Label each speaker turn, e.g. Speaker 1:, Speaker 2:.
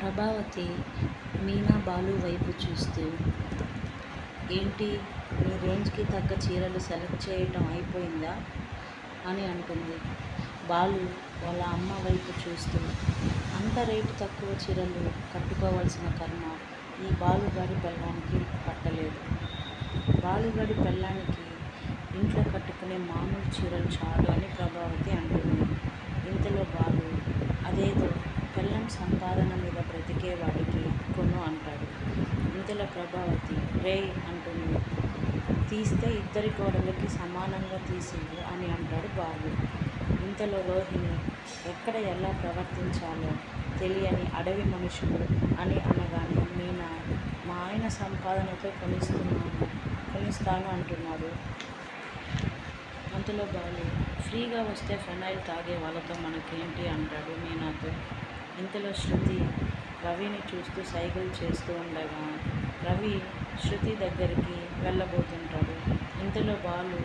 Speaker 1: ప్రభావతి మీనా బాలు వైపు చూస్తూ, ఏంటి నీ రేంజ్కి తగ్గ చీరలు సెలెక్ట్ చేయటం అయిపోయిందా అని అంటుంది. బాలు వాళ్ళ అమ్మ వైపు చూస్తూ, అంత రేటు తక్కువ చీరలు కట్టుకోవాల్సిన కర్మ ఈ బాలుగాడి పెళ్ళానికి పట్టలేదు. బాలుగాడి పెళ్ళానికి ఇంట్లో కట్టుకునే మామూలు చీరలు చాలు అని ప్రభావతి అంటుంది. ఇంతలో బాలు, అదేదో పెళ్ళం సంపాదన మీద బ్రతికేవాడికి కొను అంటాడు. ఇంతలో ప్రభావతి, రేయ్ అంటుంది. తీస్తే ఇద్దరి కోడలకి సమానంగా తీసివ్వు అని అంటాడు బాలు. ఇంతలో రోహిణి, ఎక్కడ ఎలా ప్రవర్తించాలో తెలియని అడవి మనుషులు అని అనగానే మీనా, మా ఆయన సంపాదనతో కొనిస్తాను అంటున్నాడు. అంతలో బాలు, ఫ్రీగా వస్తే ఫెనైల్ తాగే వాళ్ళతో మనకేంటి అంటాడు మీనాతో. ఇంతలో శృతి రవిని చూస్తూ సైగలు చేస్తూ ఉండగా రవి శృతి దగ్గరికి వెళ్ళబోతుంటాడు. ఇంతలో బాలు,